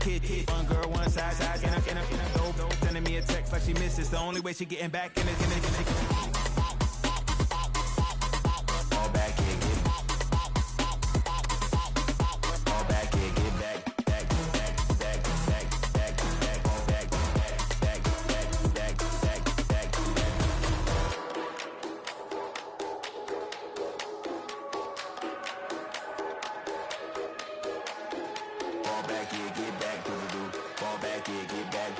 kid. One girl, one side, in a dope. Sending me a text like she misses. The only way she getting back in it. All back here, get back.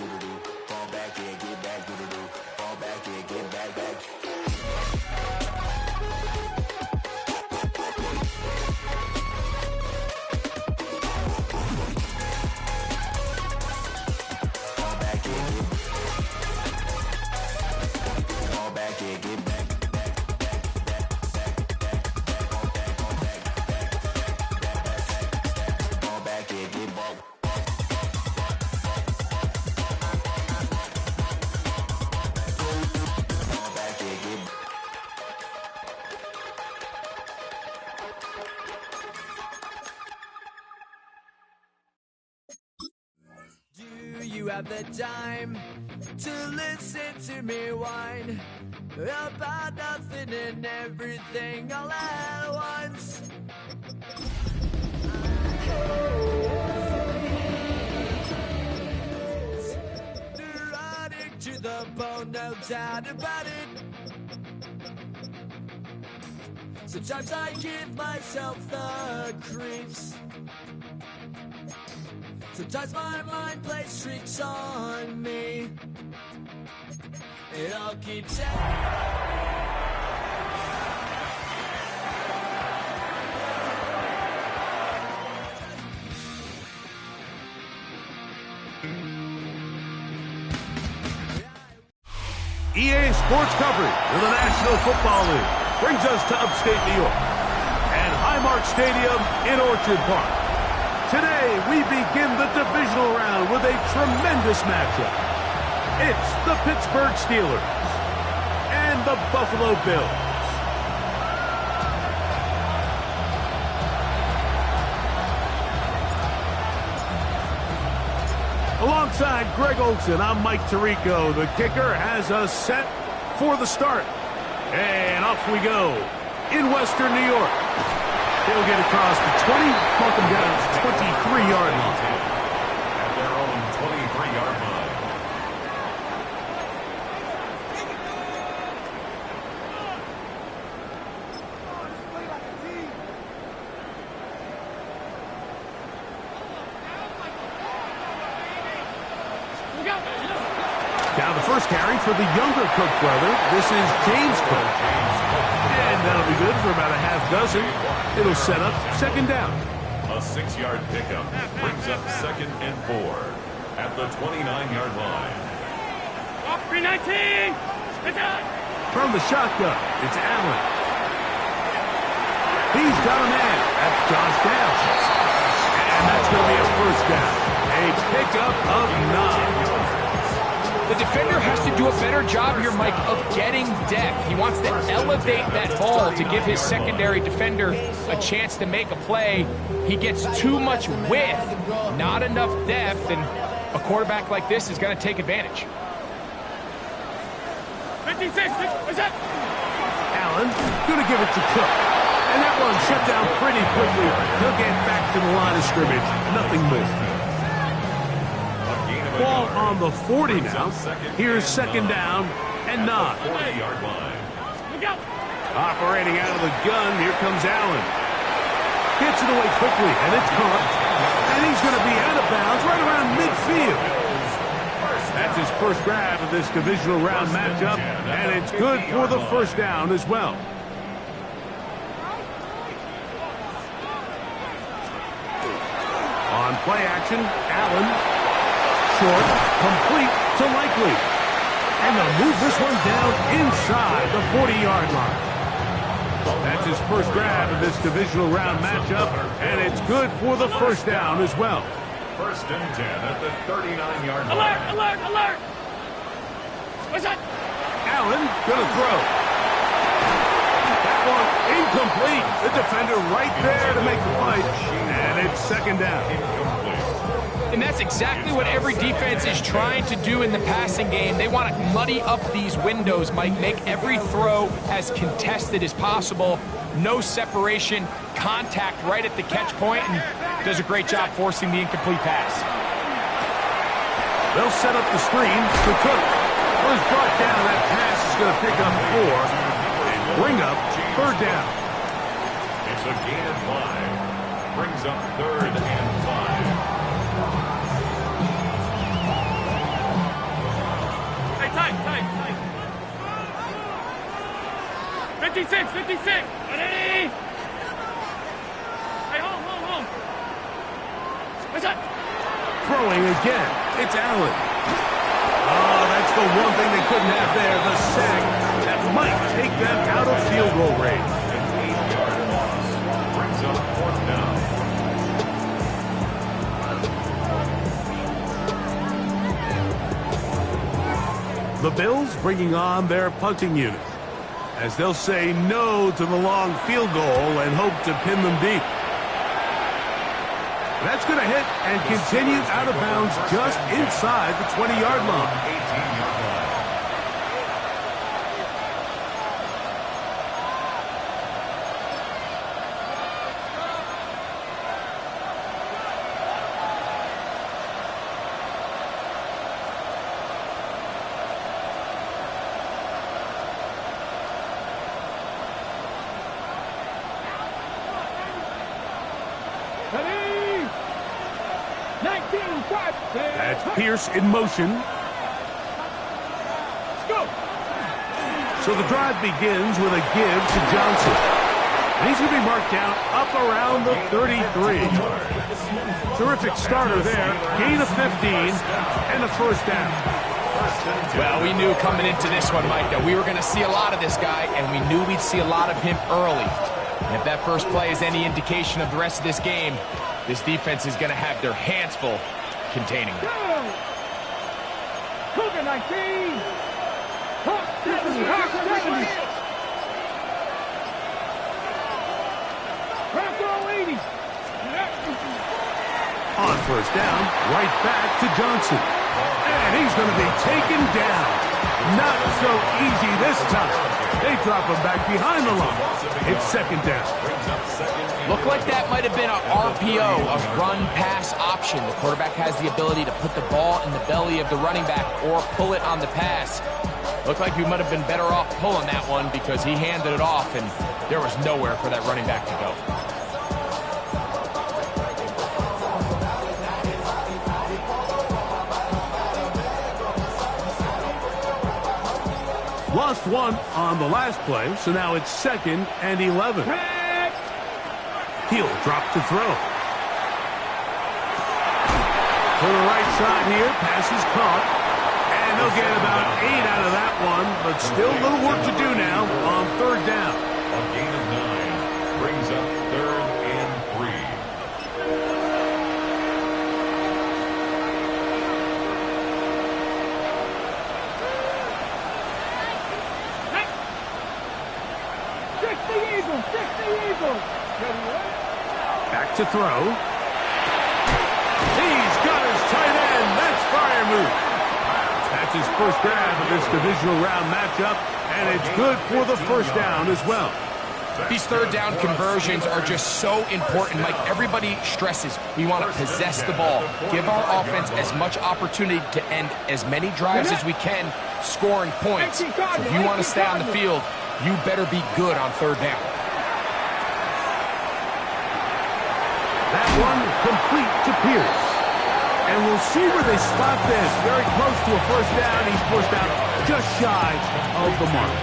All back here, get back. You have the time to listen to me whine about nothing and everything all at once. Neurotic to the bone, no doubt about it. Sometimes I give myself the creeps. Sometimes my mind plays tricks on me. It all keeps EA Sports coverage of the National Football League brings us to upstate New York and Highmark Stadium in Orchard Park. Today, we begin the divisional round with a tremendous matchup. It's the Pittsburgh Steelers and the Buffalo Bills. Alongside Greg Olson, I'm Mike Tirico. The kicker has us set for the start. And off we go in Western New York. He'll get across the 20, mark him down to 23-yard line. At their own 23-yard line. Now the first carry for the younger Cook brother. This is James Cook. And that'll be good for about a half dozen. It'll set up second down. A 6-yard pickup brings up 2nd and 4 at the 29-yard line. 319! From the shotgun, it's Allen. He's got a man. That's Josh Downs. And that's going to be a first down. A pickup of 9. The defender has to do a better job here, Mike, of getting depth. He wants to elevate that ball to give his secondary defender a chance to make a play. He gets too much width, not enough depth, and a quarterback like this is going to take advantage. 56, what's that? Allen going to give it to Cook. And that one shut down pretty quickly. He'll get back to the line of scrimmage. Nothing more. Ball on the 40 now. Here's second down and 9. 40-yard line. Operating out of the gun, here comes Allen. Gets it away quickly, and it's caught. And he's going to be out of bounds right around midfield. That's his first grab of this divisional round matchup, and it's good for the first down as well. On play action, Allen. Short, complete to Likely. And they'll move this one down inside the 40-yard line. That's his first grab of this divisional round matchup, and it's good for the first down as well. 1st and 10 at the 39-yard line. Alert, alert, alert! What's that? Allen gonna throw. That one incomplete. The defender right there to make the play. And it's second down. Incomplete. And that's exactly what every defense is trying to do in the passing game. They want to muddy up these windows, Mike, make every throw as contested as possible. No separation, contact right at the catch point, and does a great job forcing the incomplete pass. They'll set up the screen to Cook. Was brought down. That pass is going to pick up 4 and bring up third down. It's a gain of 5. Brings up 3rd and 5. Hey, tight. 56. Ready? Hey, home. What's up? Throwing again. It's Allen. Oh, that's the one thing they couldn't have there. The sack that might take them out of field goal range. An 8-yard loss. Brings up 4th down. The Bills bringing on their punting unit, as they'll say no to the long field goal and hope to pin them deep. That's going to hit and continue out of bounds just inside the 20-yard line. 18-yard line. That's Pierce in motion. So the drive begins with a give to Johnson. And he's going to be marked down up around the 33. Terrific starter there. Gain of 15 and a first down. Well, we knew coming into this one, Mike, that we were going to see a lot of this guy, and we knew we'd see a lot of him early. And if that first play is any indication of the rest of this game, this defense is going to have their hands full containing him. Cougar 19. On first down, right back to Johnson. And he's going to be taken down. Not so easy this time. They drop him back behind the line. It's second down. Looked like that might have been an RPO, a run-pass option. The quarterback has the ability to put the ball in the belly of the running back or pull it on the pass. Looked like we might have been better off pulling that one because he handed it off, and there was nowhere for that running back to go. Lost one on the last play, so now it's 2nd and 11. He'll drop to throw. To the right side here, pass is caught. And they'll get about 8 out of that one, but still a little work to do now on third down. A gain of 9 brings up 3rd and 3. Back to throw. He's got his tight end. That's Freiermuth. That's his first grab of this divisional round matchup, and it's good for the first down as well. These third down conversions are just so important, Mike. Everybody stresses we want to possess the ball, give our offense as much opportunity to end as many drives as we can, scoring points. So if you want to stay on the field, you better be good on third down. That one complete to Pierce. And we'll see where they spot this. Very close to a first down. He's forced out just shy of the mark.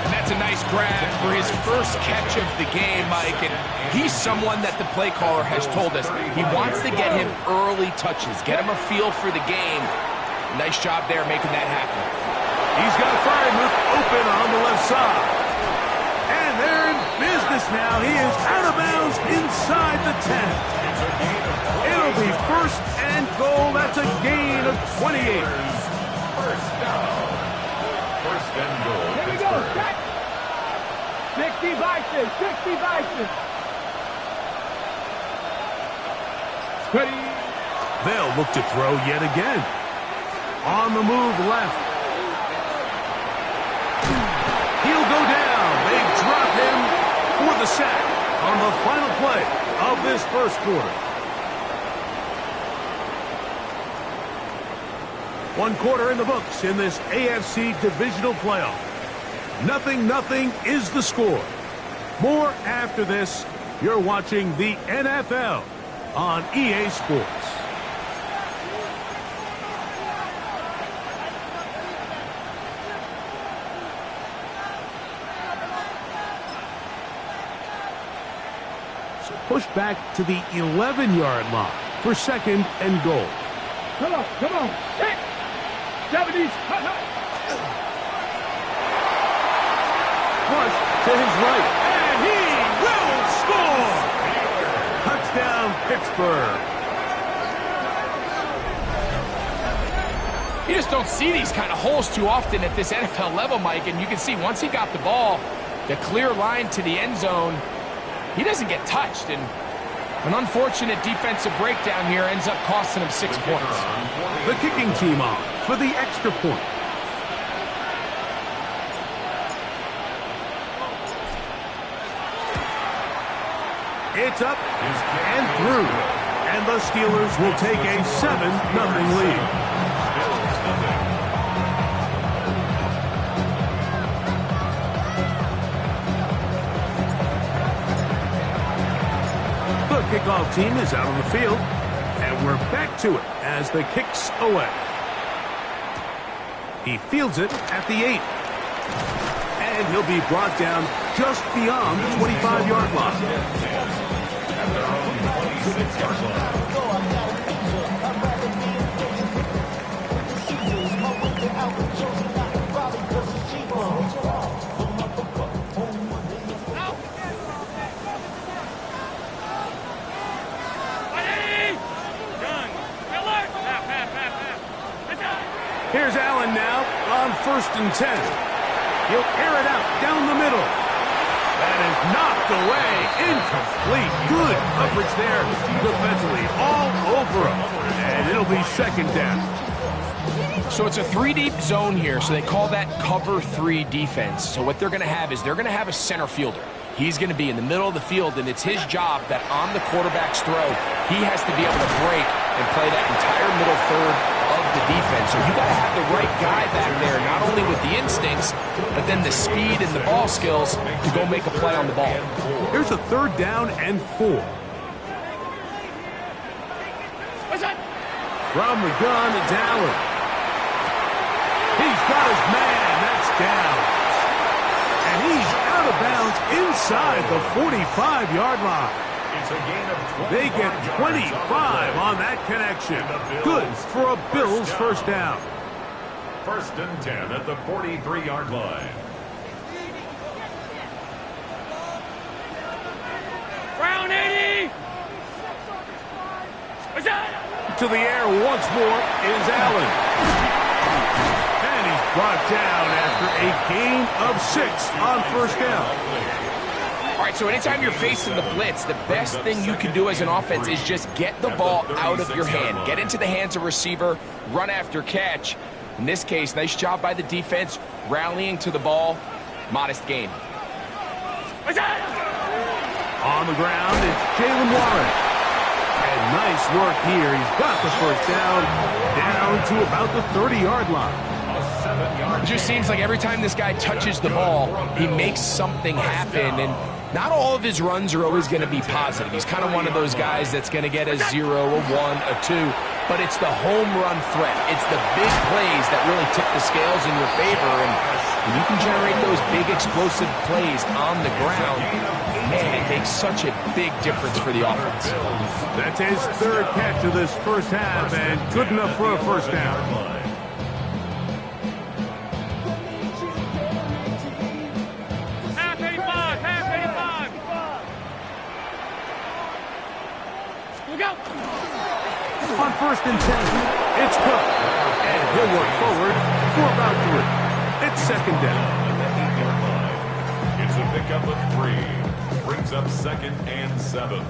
And that's a nice grab for his first catch of the game, Mike. And he's someone that the play caller has told us he wants to get him early touches, get him a feel for the game. Nice job there making that happen. He's got Freiermuth open on the left side. And they're in business now. He is out of bounds inside the 10. It'll be 1st and goal. That's a gain of 28. First down. 1st and goal. Here we go. 60 Bison. Ready. They'll look to throw yet again. On the move left. He'll go down. They drop him for the sack on the final play of this first quarter. One quarter in the books in this AFC divisional playoff. 0-0 is the score. More after this. You're watching the NFL on EA Sports. So push back to the 11-yard line for 2nd and goal. Come on, come on. Hey! Japanese, hot, hot. Flush to his right, and he will score! Touchdown, Pittsburgh. You just don't see these kind of holes too often at this NFL level, Mike, and you can see once he got the ball, the clear line to the end zone, he doesn't get touched, and an unfortunate defensive breakdown here ends up costing him 6 points. The kicking team on for the extra point. It's up and through. And the Steelers will take a 7-0 lead. The kickoff team is out on the field. And we're back to it as the kick's away. He fields it at the 8. And he'll be brought down just beyond the 25-yard line. Here's Allen now on 1st and 10. He'll air it out down the middle. That is knocked away. Incomplete. Good coverage there defensively. All over him. And it'll be 2nd down. So it's a 3-deep zone here, so they call that cover 3 defense. So what they're going to have is they're going to have a center fielder. He's going to be in the middle of the field, and it's his job that on the quarterback's throw, he has to be able to break and play that entire middle third of the defense. So you got to have the right guy back there, not only with the instincts, but then the speed and the ball skills to go make a play on the ball. Here's a 3rd down and 4. From the gun, it's Allen. He's got his man. That's down. And he's out of bounds inside the 45-yard line. They get 25 on that connection. Good for a Bills first down. 1st and 10 at the 43-yard line. Brown 80! To the air once more is Allen. And he's brought down after a gain of 6 on 1st down. All right, so anytime you're facing the blitz, the best thing you can do as an offense is just get the ball out of your hand. Get into the hands of receiver, run after catch. In this case, nice job by the defense, rallying to the ball. Modest gain. On the ground, it's Jalen Warren. And nice work here. He's got the first down to about the 30-yard line. It just seems like every time this guy touches the ball, he makes something happen. And not all of his runs are always going to be positive. He's kind of one of those guys that's going to get a 0, a 1, a 2. But it's the home run threat. It's the big plays that really tip the scales in your favor. And when you can generate those big explosive plays on the ground, man, it makes such a big difference for the offense. That's his 3rd catch of this first half, and good enough for a first down. Half 85, half 85. Look out! On 1st and 10, it's Cook. And he'll work forward for about 3. It's 2nd down. It's a pickup of 3. Brings up 2nd and 7.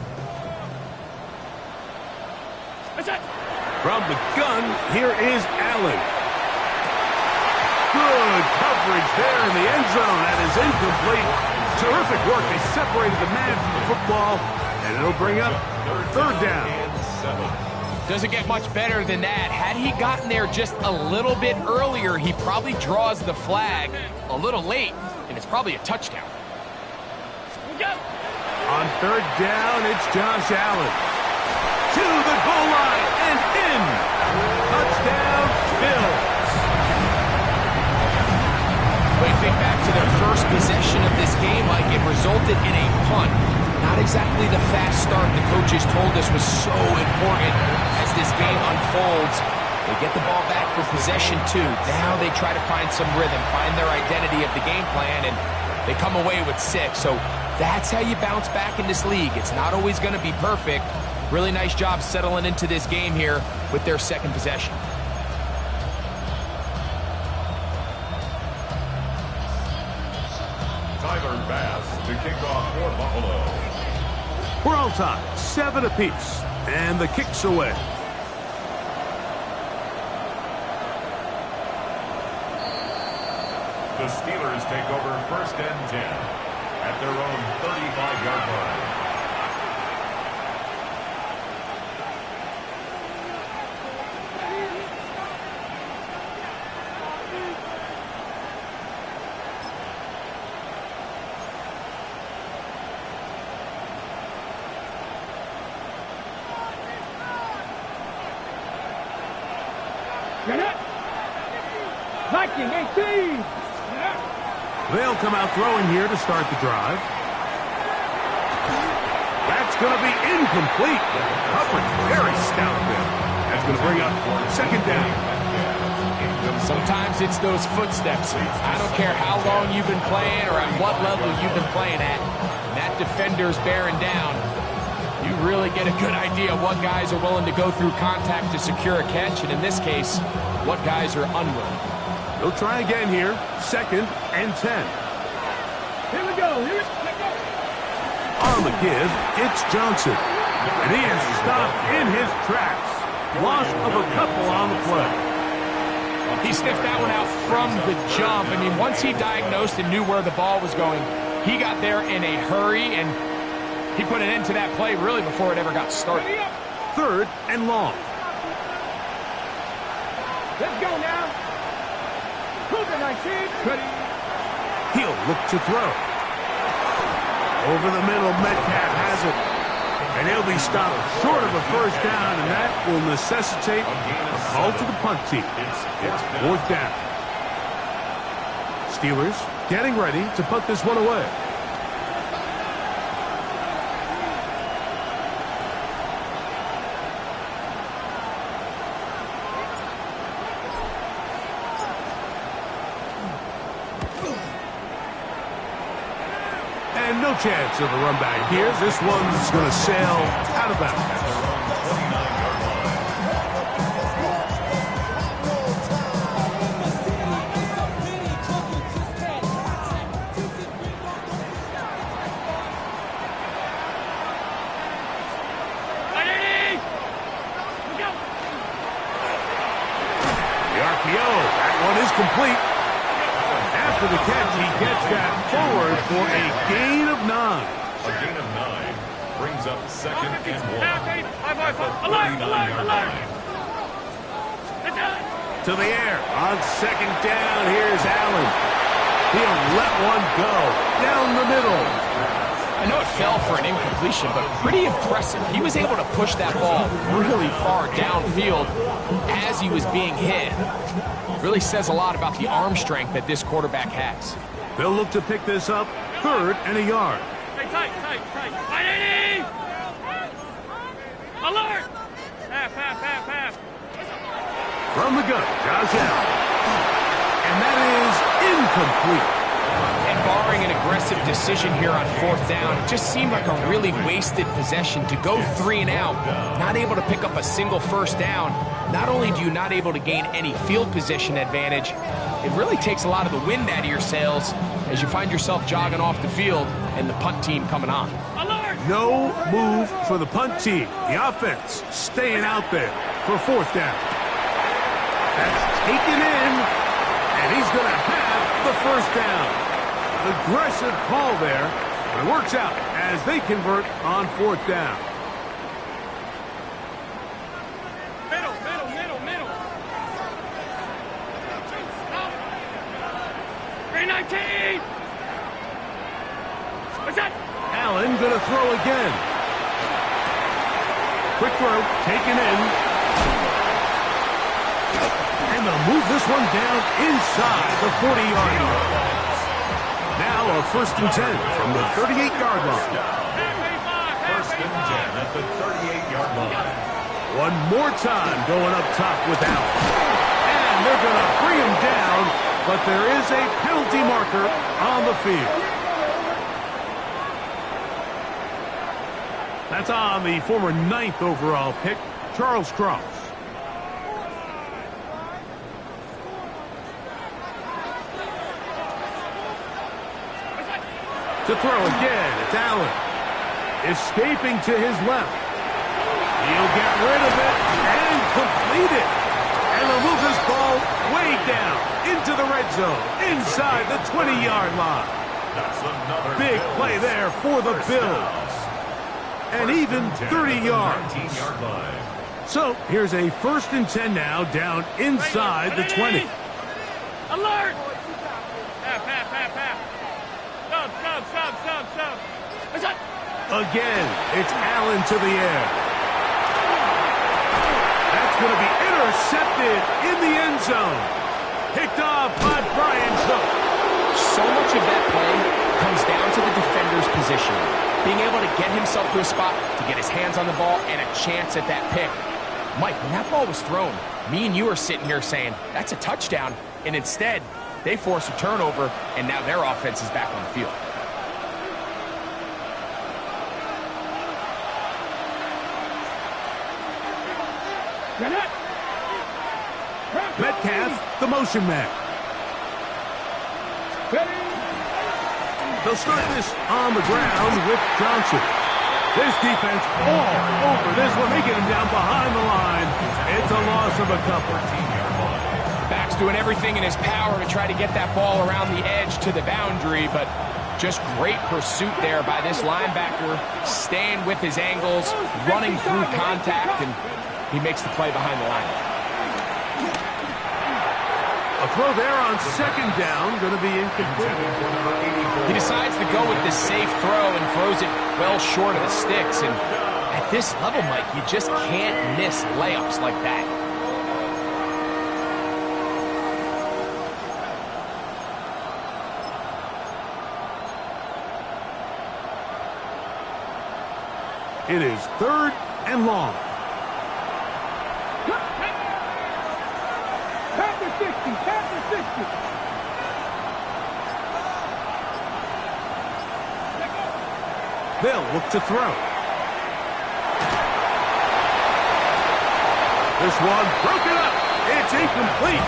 From the gun, here is Allen. Good coverage there in the end zone. That is incomplete. Terrific work. They separated the man from the football, and it'll bring up third down. Doesn't get much better than that. Had he gotten there just a little bit earlier, he probably draws the flag a little late, and it's probably a touchdown. On third down, it's Josh Allen. To the goal line and in. Touchdown, Bills. But you think back to their first possession of this game, like it resulted in a punt. Not exactly the fast start the coaches told us was so important as this game unfolds. They get the ball back for possession 2. Now they try to find some rhythm, find their identity of the game plan, and they come away with 6. So that's how you bounce back in this league. It's not always going to be perfect. Really nice job settling into this game here with their second possession. Tyler Bass to kick off for Buffalo. We're all tied, 7 apiece, and the kick's away. The Steelers take over first and 10 at their own 35-yard line. Viking 18. They'll come out throwing here to start the drive. That's going to be incomplete. Coverage very stout there. That's going to bring up second down. Sometimes it's those footsteps. I don't care how long you've been playing or at what level you've been playing at. When that defender's bearing down, you really get a good idea of what guys are willing to go through contact to secure a catch, and in this case, what guys are unwilling. They'll try again here. Second and 10. Here we go. On the give, it's Johnson. And he is stopped in his tracks. Loss of a couple on the play. He sniffed that one out from the jump. I mean, once he diagnosed and knew where the ball was going, he got there in a hurry, and he put an end to that play really before it ever got started. Third and long. Let's go now. He'll look to throw. Over the middle, Metcalf has it. And he'll be stopped short of a first down, and that will necessitate a call to the punt team. It's fourth down. Steelers getting ready to put this one away. No chance of a run back here. This one's going to sail out of bounds. The RPO, that one is complete. After the catch, he gets that forward for a gain of 9. A gain of 9 brings up second and 1 at the 39-yard line. To the air on second down. Here's Allen. He'll let one go down the middle. I know it fell for an incompletion, but pretty impressive. He was able to push that ball really far downfield as he was being hit. Really says a lot about the arm strength that this quarterback has. They'll look to pick this up, third and a yard. Hey, tight. 580! Alert! Half. From the gun, Josh Allen. And that is incomplete. And barring an aggressive decision here on fourth down, it just seemed like a really wasted possession to go 3 and out, not able to pick up a single first down. Not only do you not able to gain any field position advantage, it really takes a lot of the wind out of your sails as you find yourself jogging off the field and the punt team coming on. No move for the punt team. The offense staying out there. for 4th down. That's taken in, and he's going to have the 1st down. Aggressive call there, but it works out as they convert on 4th down. Middle. 319. What's that? Allen going to throw again. Quick throw, taken in. And they'll move this one down inside the 40-yard line. Now a 1st and 10 from the 38-yard line. 1st and 10 at the 38-yard line. One more time going up top with Allen. And they're going to bring him down, but there is a penalty marker on the field. That's on the former 9th overall pick, Charles Cross. To throw again, it's Allen. Escaping to his left. He'll get rid of it and complete it. And they'll move this ball way down into the red zone, inside the 20-yard line. That's another Big play there for the Bills. And even 30 yards. So here's a 1st and 10 now, down inside the 20. Alert! Pat. Stop. What's that? Again, it's Allen to the air. That's going to be intercepted in the end zone. Picked off by Brian Cook. So much of that play comes down to the defender's positioning. Being able to get himself to a spot, to get his hands on the ball, and a chance at that pick. Mike, when that ball was thrown, me and you are sitting here saying, that's a touchdown. And instead, they force a turnover, and now their offense is back on the field. Metcalf, the motion man. They'll start this on the ground with Johnson. This defense all over this one. They get him down behind the line. It's a loss of a couple. Back's doing everything in his power to try to get that ball around the edge to the boundary, but just great pursuit there by this linebacker, staying with his angles, running through contact, and he makes the play behind the line. A throw there on 2nd down, going to be incomplete. He decides to go with this safe throw and throws it well short of the sticks. And at this level, Mike, you just can't miss layups like that. It is 3rd and long. Past the 60. They'll look to throw. This one broken up. It's incomplete.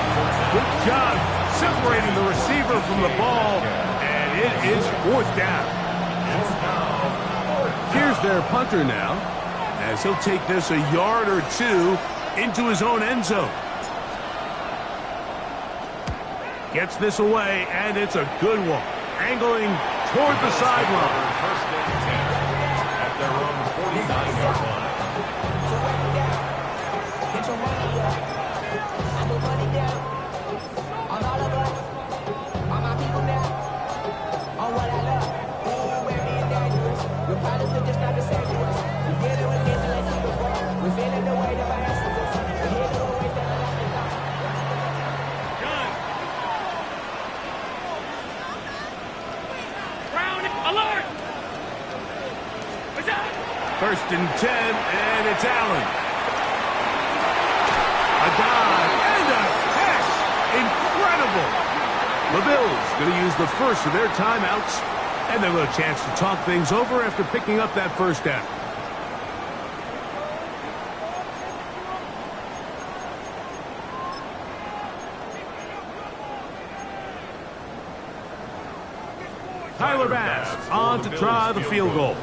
Good job separating the receiver from the ball, and it is 4th down. Here's their punter now, as he'll take this a yard or two into his own end zone. Gets this away, and it's a good one. Angling toward the sideline. 1st and 10 at their own 49-yard line. Alert! 1st and 10, and it's Allen. A dive and a catch. Incredible. The Bills going to use the first of their timeouts, and they'll have a chance to talk things over after picking up that 1st down. Tyler Bass on to try the field goal.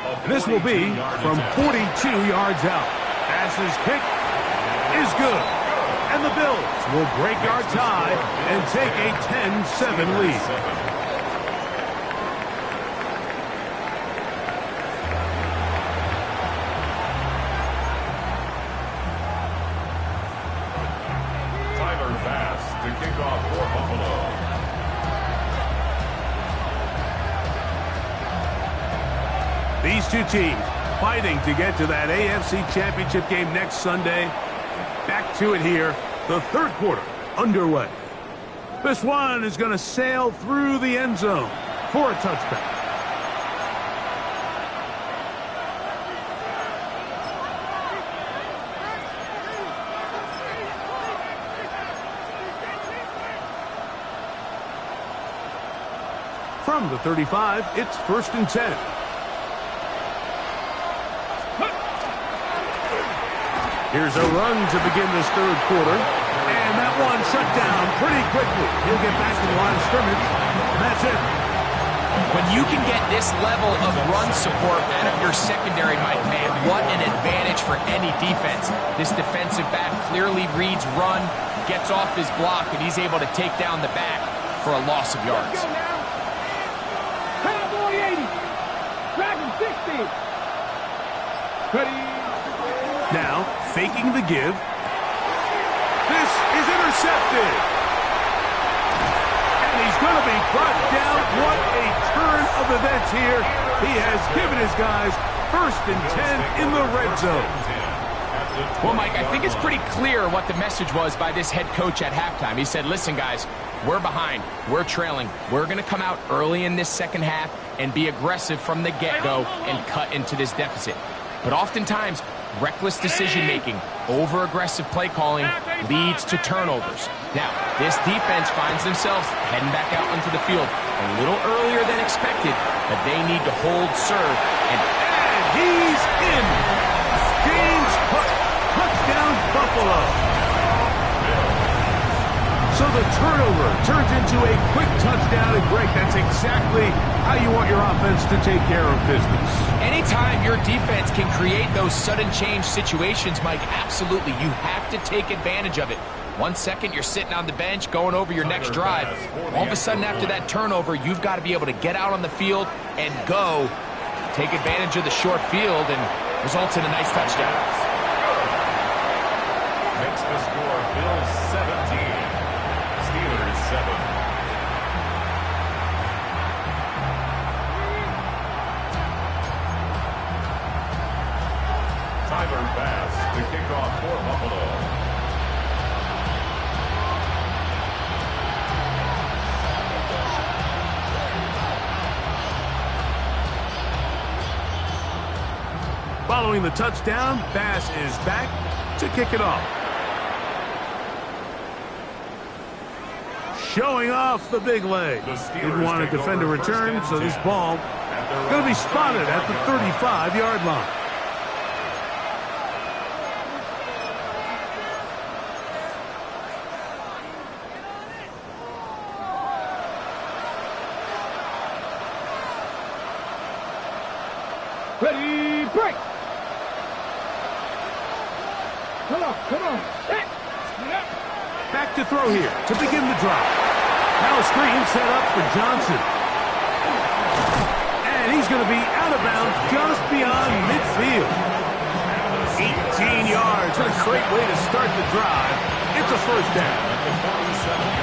And this will be from 42 yards out. Pass is kicked, is good. And the Bills will break our tie and take a 10-7 lead. To kick off for Buffalo. These two teams fighting to get to that AFC Championship game next Sunday. Back to it here, the third quarter underway. This one is going to sail through the end zone for a touchback. From the 35, it's 1st and 10. Here's a run to begin this third quarter. And that one shut down pretty quickly. He'll get back to the line of scrimmage, and that's it. When you can get this level of run support out of your secondary, Mike, man, what an advantage for any defense. This defensive back clearly reads run, gets off his block, and he's able to take down the back for a loss of yards. Cowboy 80. Dragon 60. Ready. Now, faking the give. This is intercepted. And he's going to be brought down. What a turn of events here. He has given his guys 1st and 10 in the red zone. Well, Mike, I think it's pretty clear what the message was by this head coach at halftime. He said, listen, guys, we're behind. We're trailing. We're going to come out early in this second half and be aggressive from the get-go and cut into this deficit. But oftentimes, reckless decision-making, over-aggressive play calling leads to turnovers. Now, this defense finds themselves heading back out onto the field a little earlier than expected, but they need to hold serve. And he's in. James Cook, touchdown Buffalo. So the turnover turns into a quick touchdown, and Greg, that's exactly how you want your offense to take care of business. Anytime your defense can create those sudden change situations, Mike, absolutely, you have to take advantage of it. 1 second, you're sitting on the bench, going over your next drive. All of a sudden, after that turnover, you've got to be able to get out on the field and go. Take advantage of the short field, and results in a nice touchdown. Makes the score Bills 17. Steelers 7. Tyler Bass to kick off for Buffalo. Following the touchdown, Bass is back to kick it off. Showing off the big leg. Didn't want to defend a return, so this ball going to be spotted at the 35-yard line. Ready, break. Come on. Back to throw here to begin the drive. Now a screen set up for Johnson. And he's going to be out of bounds just beyond midfield. 18 yards. What a great way to start the drive. It's a first down.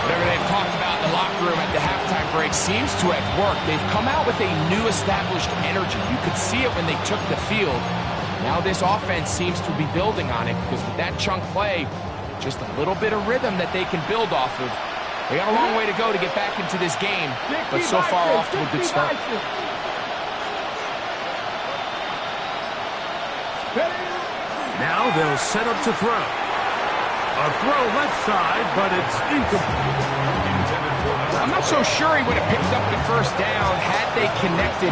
Whatever they've talked about in the locker room at the halftime break seems to have worked. They've come out with a new established energy. You could see it when they took the field. Now this offense seems to be building on it because with that chunk play, just a little bit of rhythm that they can build off of. They got a long way to go to get back into this game, but so far off to a good start. Now they'll set up to throw. A throw left side, but it's incomplete. I'm not so sure he would have picked up the first down had they connected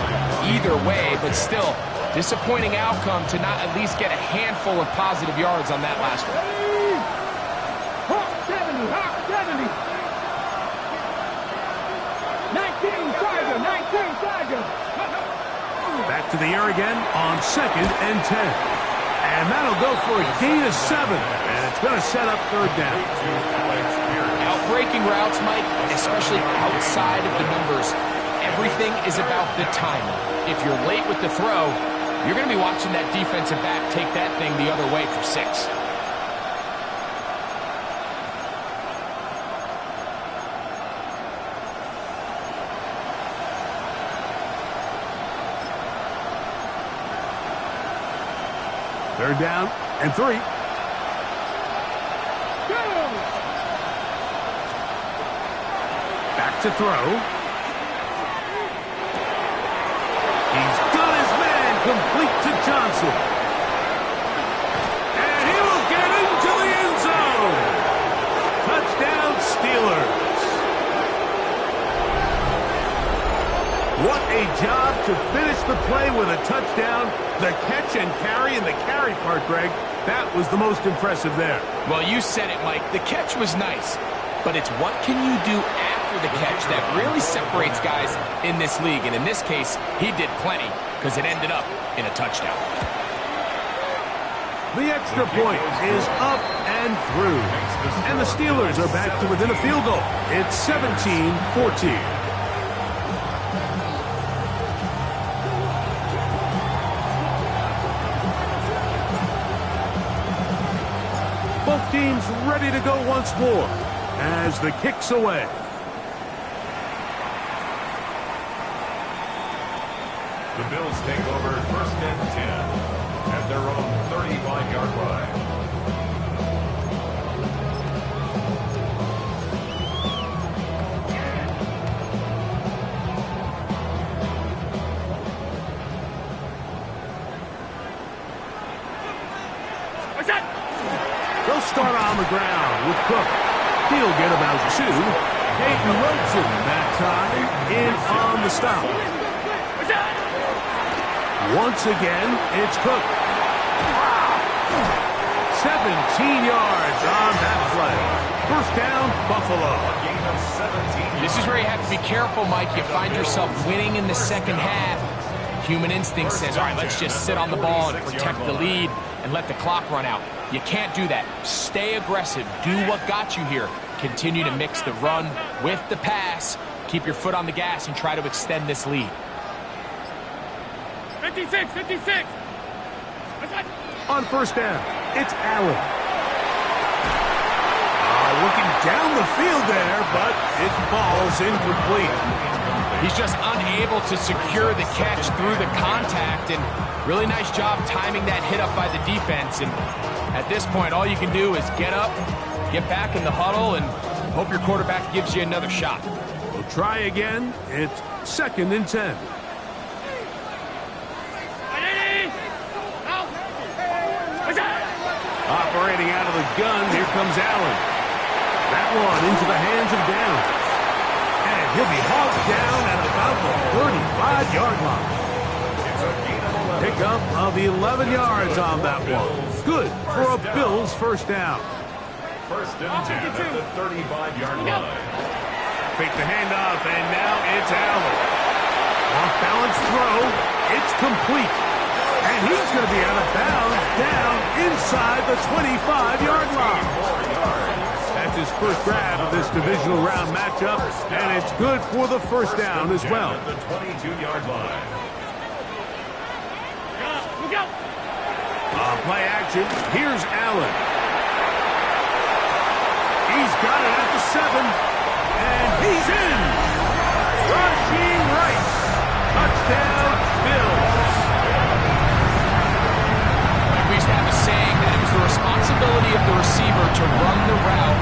either way, but still, disappointing outcome to not at least get a handful of positive yards on that last one. 70. 19 Tiger. Back to the air again on 2nd and 10. And that'll go for a gain of 7. And It's going to set up third down. Outbreaking routes, Mike, especially outside of the numbers, everything is about the timing. If you're late with the throw, you're going to be watching that defensive back take that thing the other way for 6. Third down and 3. Back to throw. He's got his man complete to Johnson. And he will get into the end zone. Touchdown, Steelers. What a job to finish the play with a touchdown. The catch and carry, and the carry part, Greg, that was the most impressive there. Well, you said it, Mike. The catch was nice, but it's what can you do after the catch that really separates guys in this league. And in this case, he did plenty because it ended up in a touchdown. The extra point is up and through. And the Steelers are back to within a field goal. It's 17-14. Both teams ready to go once more as the kick's away. The Bills take over 1st and 10 at their own 35-yard line. They'll start on the ground with Cook. He'll get about 2. Peyton Wilson that time in on the stop. Once again, it's Cook. 17 yards on that play. 1st down, Buffalo. This is where you have to be careful, Mike. You find yourself winning in the second half. Human instinct says, all right, let's just sit on the ball and protect the lead and let the clock run out. You can't do that. Stay aggressive. Do what got you here. Continue to mix the run with the pass. Keep your foot on the gas and try to extend this lead. 56. On 1st down, it's Allen. Looking down the field there, but it falls incomplete. He's just unable to secure the catch through the contact, and really nice job timing that hit up by the defense. And at this point, all you can do is get up, get back in the huddle, and hope your quarterback gives you another shot. We'll try again. It's 2nd and 10. Operating out of the gun, here comes Allen. That one into the hands of Downs. And he'll be hauled down at about the 35-yard line. Pickup of 11 yards on that one. Good for a Bills 1st down. 1st and 10 at the 35-yard line. Fake the handoff, and now it's Allen. Off-balance throw. It's complete. And he's going to be out of bounds down inside the 25-yard line. That's his first grab of this divisional round matchup, and it's good for the 1st down as well. At the 22-yard line. Play action. Here's Allen. He's got it at the 7, and he's in. Rasheen Rice. Touchdown, Bills. We used to have a saying that it was the responsibility of the receiver to run the route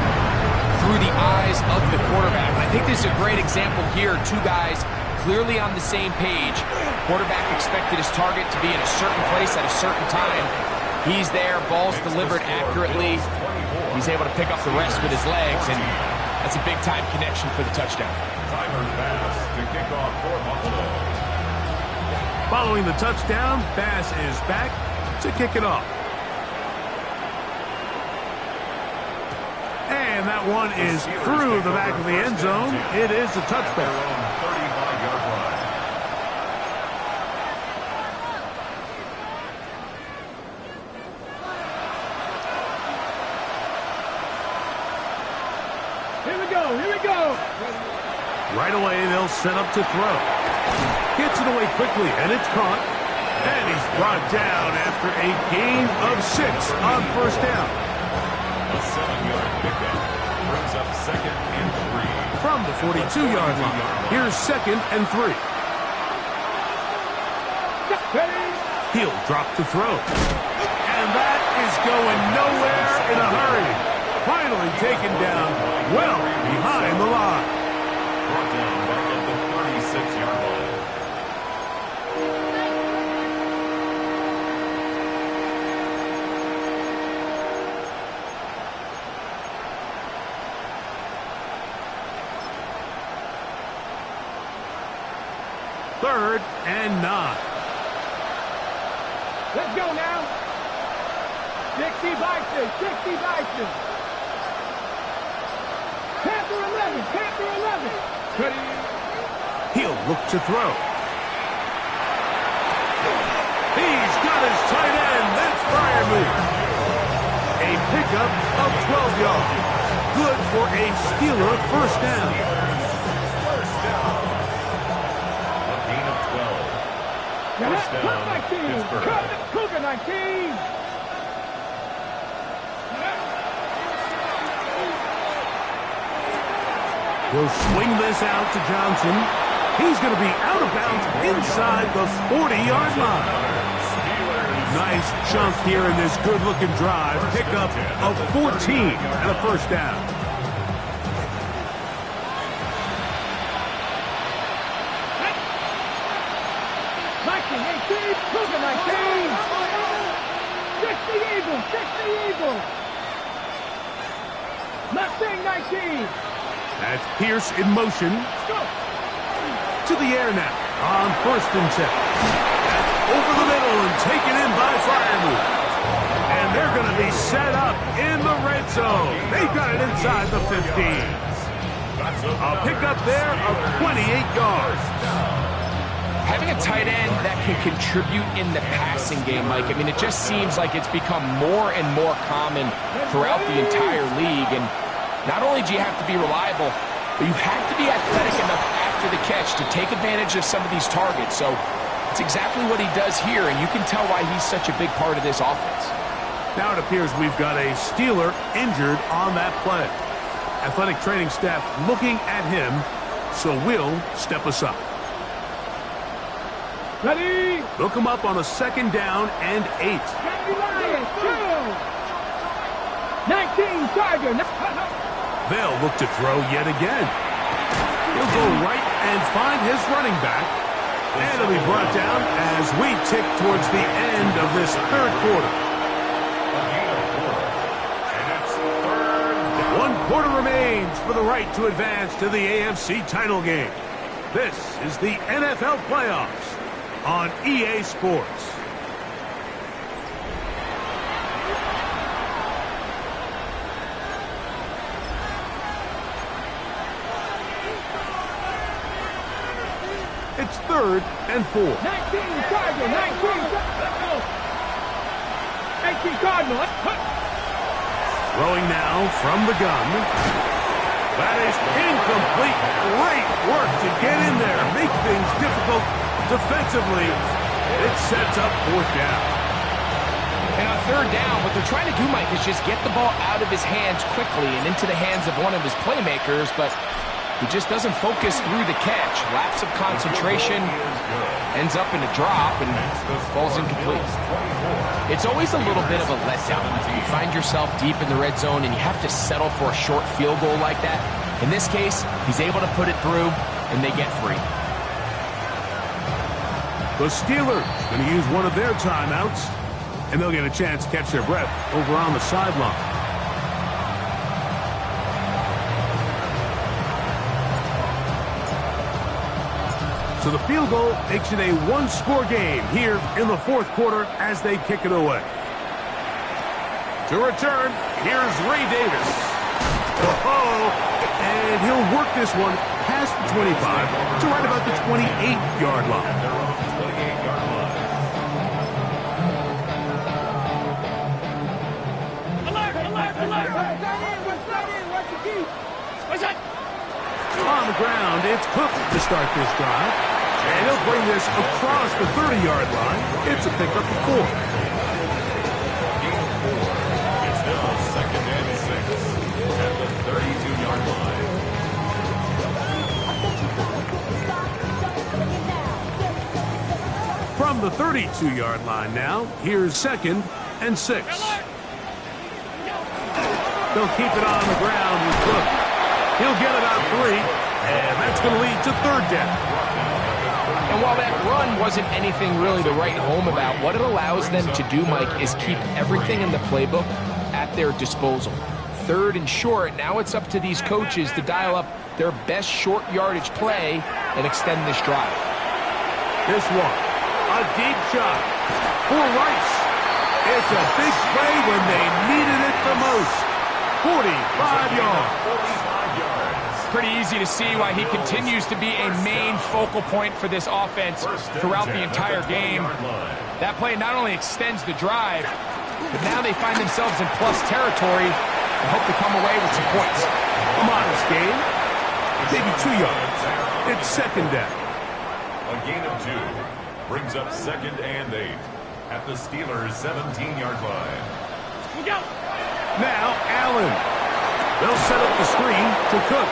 through the eyes of the quarterback. I think this is a great example here. 2 guys clearly on the same page. Quarterback expected his target to be in a certain place at a certain time. He's there, ball's delivered accurately. He's able to pick up the rest with his legs, and that's a big-time connection for the touchdown. Timer pass to kick off for Buffalo. Following the touchdown, Bass is back to kick it off. And that one is through the back of the end zone. It is a touchback. 35-yard line. Right away, they'll set up to throw. Gets it away quickly, and it's caught. And he's brought down after a gain of 6 on first down. A 7-yard pickup brings up 2nd and 3. From the 42-yard line, here's 2nd and 3. He'll drop to throw. And that is going nowhere in a hurry. Finally taken down well behind the line. Brought down back at the 36-yard line. Third and 9. Let's go now. 60 Bison, 60 Bison. Panther 11, Panther 11. Ready? He'll look to throw. He's got his tight end. That's Freiermuth. A pickup of 12 yards. Good for a Steeler first down. A gain of 12. First down, Pittsburgh. Cougar 19. He'll swing this out to Johnson. He's going to be out of bounds inside the 40-yard line. Nice chunk here in this good-looking drive. Pickup of 14 and a first down. Cougar 19. 60 Eagles, 60 Eagles. Mustang 19. That's Pierce in motion. To the air now on 1st and 10. That's over the middle and taken in by Freiermuth. And they're going to be set up in the red zone. They've got it inside the 15. A pickup there of 28 yards. Having a tight end that can contribute in the passing game, Mike, I mean, it just seems like it's become more and more common throughout the entire league. And not only do you have to be reliable, but you have to be athletic enough after the catch to take advantage of some of these targets. So it's exactly what he does here, and you can tell why he's such a big part of this offense. Now it appears we've got a Steeler injured on that play. Athletic training staff looking at him, so we'll step aside. Ready? Look him up on a 2nd down and 8. 19 Tiger. They'll look to throw yet again. He'll go right and find his running back. And he'll be brought down as we tick towards the end of this 3rd quarter. One quarter remains for the right to advance to the AFC title game. This is the NFL playoffs on EA Sports. It's 3rd and 4. 19 Tiger, 19. 18 Cardinal. Throwing now from the gun. That is incomplete. Great work to get in there. Make things difficult defensively. It sets up 4th down. And on 3rd down, what they're trying to do, Mike, is just get the ball out of his hands quickly and into the hands of one of his playmakers, but he just doesn't focus through the catch. Lapse of concentration, ends up in a drop, and falls incomplete. It's always a little bit of a letdown. You find yourself deep in the red zone, and you have to settle for a short field goal like that. In this case, he's able to put it through, and they get free. The Steelers going to use one of their timeouts, and they'll get a chance to catch their breath over on the sideline. So the field goal makes it a one-score game here in the 4th quarter as they kick it away. To return, here's Ray Davis. And he'll work this one past the 25 to right about the 28-yard line. On the ground. It's Cook to start this drive. And he'll bring this across the 30-yard line. It's a pickup of 4. Game 4. It's now 2nd and 6 at the 32-yard line. From the 32-yard line now, here's 2nd and 6. They'll keep it on the ground with Cook. He'll get about 3, and that's going to lead to 3rd down. And while that run wasn't anything really to write home about, what it allows them to do, Mike, is keep everything in the playbook at their disposal. 3rd and short, now it's up to these coaches to dial up their best short yardage play and extend this drive. This one, a deep shot for Rice. It's a big play when they needed it the most. 45 yards. Pretty easy to see why he continues to be a main focal point for this offense throughout the entire game. That play not only extends the drive, but now they find themselves in plus territory and hope to come away with some points. A modest gain, maybe 2 yards. It's 2nd down. A gain of 2 brings up 2nd and 8 at the Steelers' 17-yard line. Now Allen. They'll set up the screen to Cook.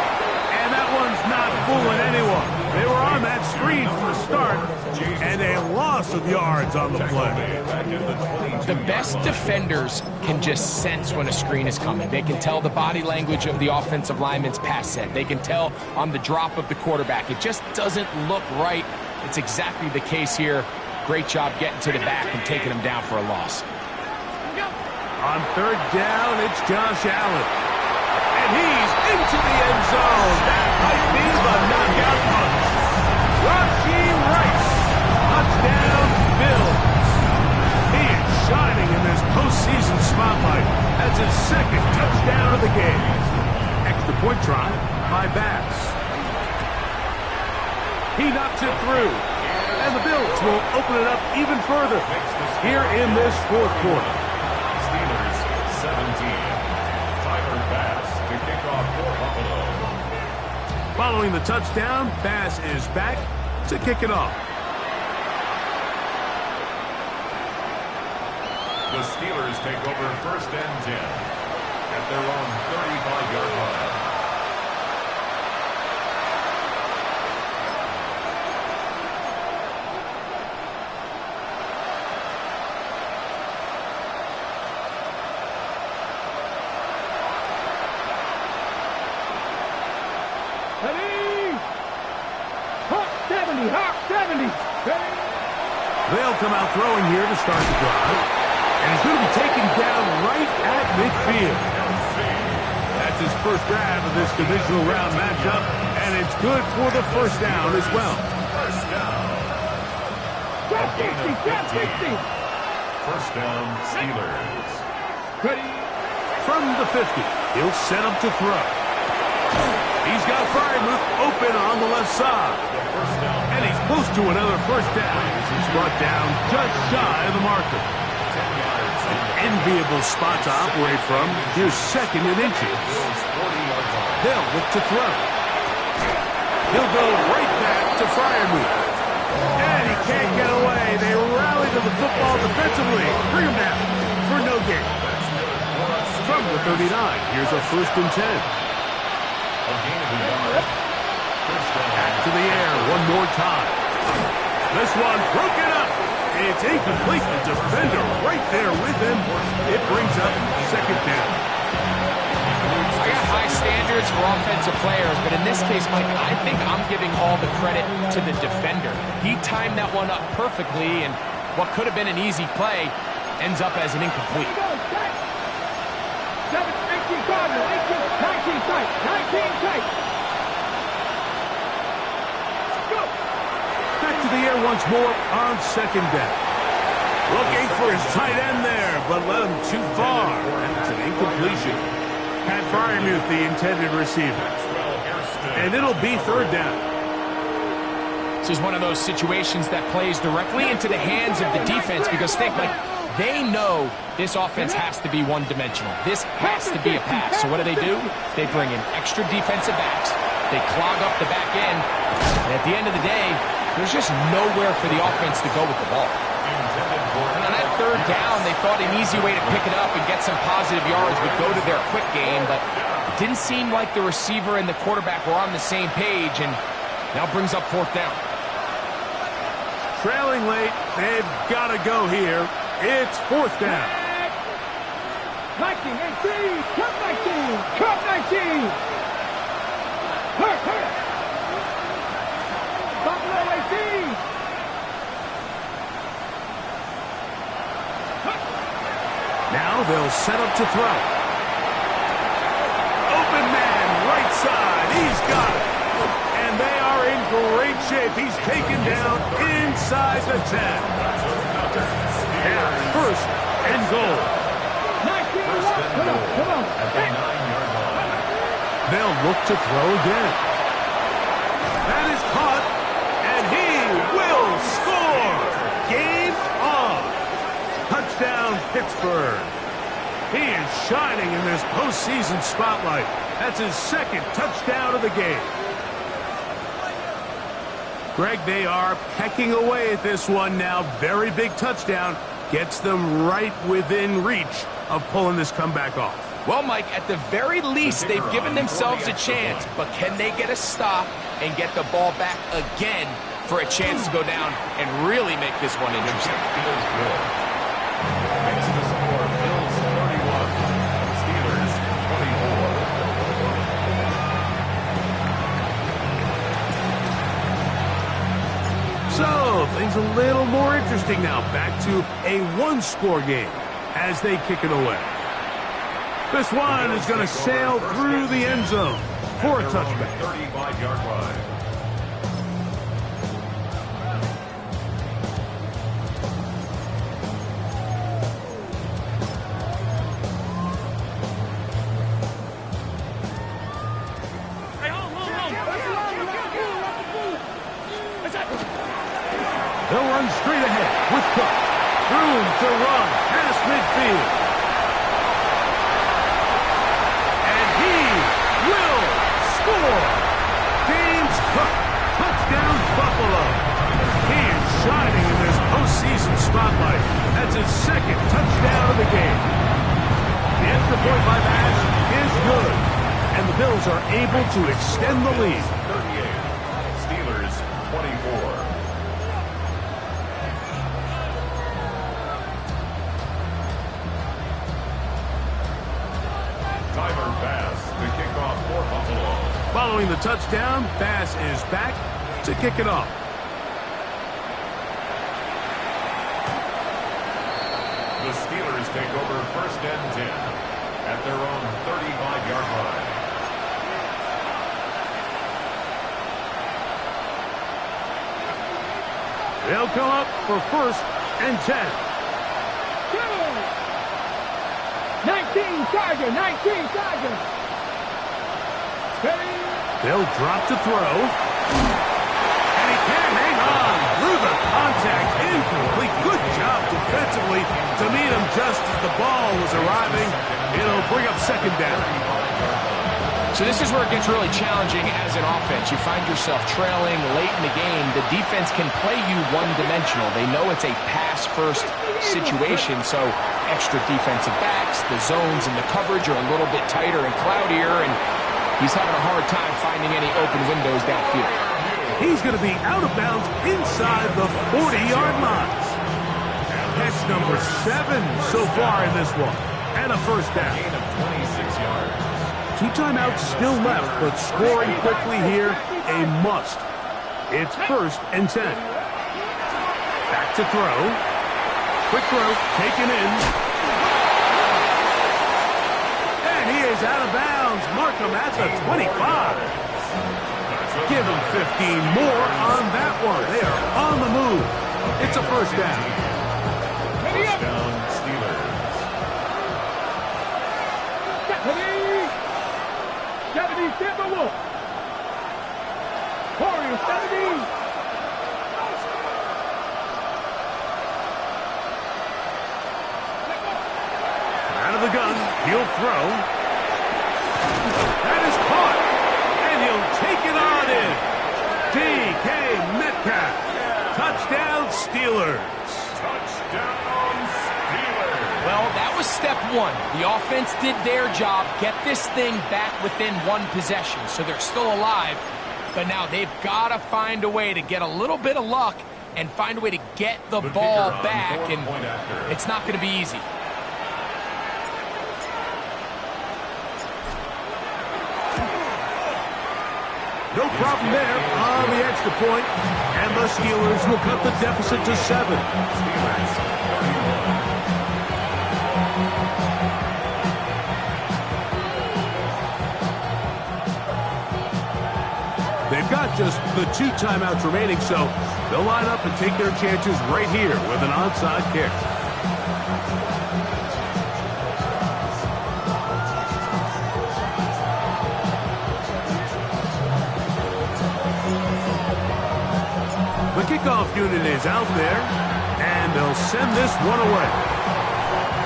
And that one's not fooling anyone. They were on that screen from the start, and a loss of yards on the play. The best defenders can just sense when a screen is coming. They can tell the body language of the offensive lineman's pass set. They can tell on the drop of the quarterback. It just doesn't look right. It's exactly the case here. Great job getting to the back and taking him down for a loss. On 3rd down, it's Josh Allen. And he's into the end zone. That might be the knockout punch. Rashee Rice. Touchdown, Bills. He is shining in this postseason spotlight. That's his 2nd touchdown of the game. Extra point try by Bass. He knocks it through. And the Bills will open it up even further here in this 4th quarter. Steelers 17. Tyler Bass to kick off for Buffalo. Following the touchdown, Bass is back to kick it off. The Steelers take over 1st and 10 at their own 35-yard line. They'll come out throwing here to start the drive. And he's going to be taken down right at midfield. That's his first grab of this divisional round matchup, and it's good for the 1st down as well. First down. Grab 60, grab 60. 1st down, Steelers. From the 50, he'll set up to throw. He's got Freiermuth open on the left side. And he's close to another 1st down. He's brought down just shy of the marker. An enviable spot to operate from. Here's 2nd and inches. They'll look to throw. He'll go right back to Freiermuth. And he can't get away. They rally to the football defensively. Bring him down for no gain. From the 39, here's a 1st and 10. Back to the air one more time. This one broken up. It's incomplete. The defender right there with him. It brings up 2nd down. I got high standards for offensive players, but in this case, Mike, I think I'm giving all the credit to the defender. He timed that one up perfectly, and what could have been an easy play ends up as an incomplete. 18 Cardinal, 19 tight, 19 tight. Back to the air once more on 2nd down. Looking for his tight end there, but led him too far. That's an incompletion. Pat Freiermuth, the intended receiver. And it'll be 3rd down. This is one of those situations that plays directly into the hands of the defense because think, like, They know this offense has to be one-dimensional. This has to be a pass. So what do? They bring in extra defensive backs. They clog up the back end. And at the end of the day, there's just nowhere for the offense to go with the ball. And on that third down, they thought an easy way to pick it up and get some positive yards would go to their quick game, but it didn't seem like the receiver and the quarterback were on the same page, and now brings up fourth down. Trailing late, they've got to go here. It's fourth down. 19, 18, cut 19, cut 19. Hurt. Buffalo 18. Now they'll set up to throw. Open man, right side. He's got it. And they are in great shape. He's taken down inside the 10. Now, first and goal. 19, come on. At the 9-yard line. They'll look to throw again. That is caught, and he will score. Game on. Touchdown, Pittsburgh. He is shining in this postseason spotlight. That's his second touchdown of the game. Greg, they are pecking away at this one now. Very big touchdown. Gets them right within reach of pulling this comeback off. Well, Mike, at the very least, they've given themselves a chance, but can they get a stop and get the ball back again for a chance to go down and really make this one interesting? Makes the score Bills 31, Steelers 24. So, things a little more interesting now. Back to a one-score game as they kick it away. This one is going to sail through the end zone for a touchback. 35-yard line. They'll run straight ahead with Cook. Room to run past midfield. And he will score. James Cook, touchdown Buffalo. He is shining in this postseason spotlight. That's his second touchdown of the game. The extra point by Bass is good. And the Bills are able to extend the lead. 38, Steelers 24. Following the touchdown, Bass is back to kick it off. The Steelers take over first and 10 at their own 35-yard line. They'll come up for first and 10. 19 Charger, 19 Charger. They'll drop to throw. And he can't hang on through the contact. Incomplete. Good job defensively to meet him just as the ball was arriving. It'll bring up second down. So this is where it gets really challenging as an offense. You find yourself trailing late in the game. The defense can play you one-dimensional. They know it's a pass-first situation, so extra defensive backs, the zones and the coverage are a little bit tighter and cloudier, and he's having a hard time finding any open windows downfield. He's going to be out of bounds inside the 40-yard line. Catch number 7 so far in this one. And a first down. Gain of 26 yards. 2 timeouts still left, but scoring quickly here, a must. It's first and 10. Back to throw. Quick throw, taken in. And he is out of bounds. Mark him at the 25. Give him 15 more on that one. They are on the move. It's a first down. First down, Steelers. 70 Timberwolves. Warriors 70. the gun. He'll throw. That is caught. And he'll take it on in. DK Metcalf. Touchdown, Steelers. Touchdown, Steelers. Well, that was step one. The offense did their job, get this thing back within one possession, so they're still alive. But now they've got to find a way to get a little bit of luck and find a way to get the ball back, and it's not going to be easy. No problem there on the extra point, and the Steelers will cut the deficit to 7. They've got just the 2 timeouts remaining, so they'll line up and take their chances right here with an onside kick. The kickoff unit is out there, and they'll send this one away.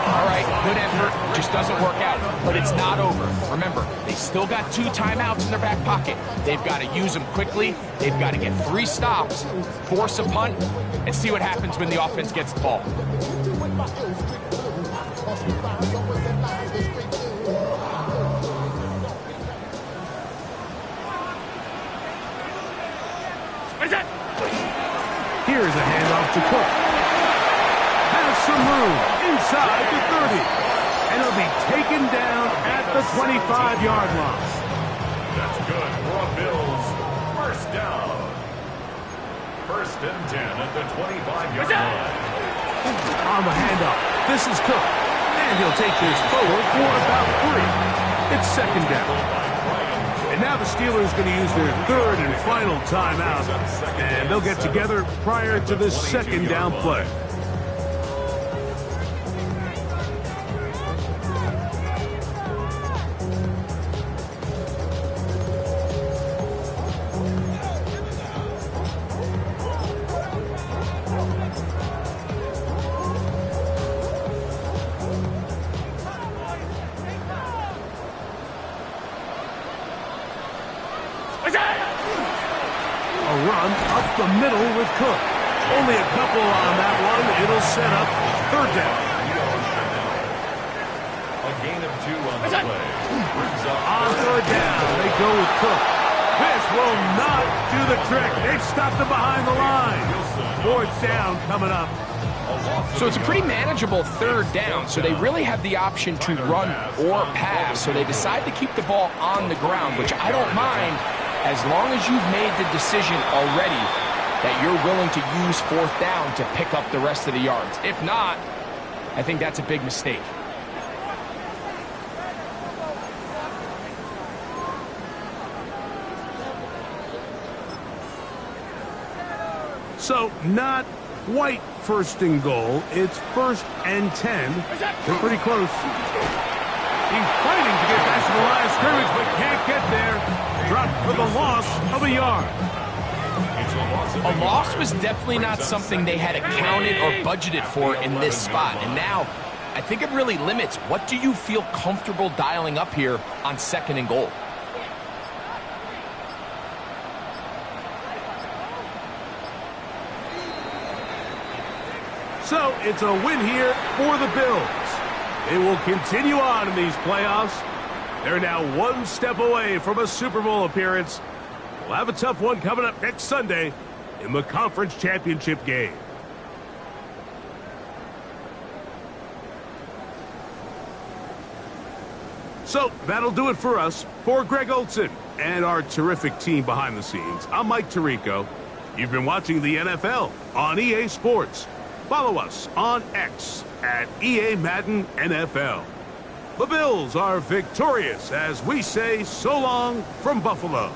All right, good effort, just doesn't work out, but it's not over. Remember, they still got 2 timeouts in their back pocket. They've got to use them quickly. They've got to get 3 stops, force a punt, and see what happens when the offense gets the ball. Here's a handoff to Cook. Has some room inside the 30. And he'll be taken down at the 25-yard line. That's good for a Bills first down. 1st and 10 at the 25-yard line. On the handoff, this is Cook. And he'll take this forward for about 3. It's 2nd down. And now the Steelers going to use their 3rd and final timeout. And they'll get together prior to this 2nd down play. A run up the middle with Cook. Only a couple on that one. It'll set up 3rd down. A gain of 2 on the play. On 3rd down, they go with Cook. This will not do the trick. They've stopped him behind the line. 4th down coming up. So it's a pretty manageable 3rd down, so they really have the option to run or pass. So they decide to keep the ball on the ground, which I don't mind, as long as you've made the decision already that you're willing to use 4th down to pick up the rest of the yards. If not, I think that's a big mistake. So not quite 1st and goal. It's 1st and 10. They're pretty close. He's fighting to get back to the line of scrimmage, but can't get there. Dropped for the loss of a yard. A loss was definitely not something they had accounted or budgeted for in this spot. And now, I think it really limits what do you feel comfortable dialing up here on 2nd and goal. So it's a win here for the Bills. They will continue on in these playoffs. They're now 1 step away from a Super Bowl appearance. We'll have a tough one coming up next Sunday in the conference championship game. So that'll do it for us. For Greg Olson and our terrific team behind the scenes, I'm Mike Tirico. You've been watching the NFL on EA Sports. Follow us on X at EA Madden NFL. The Bills are victorious as we say so long from Buffalo.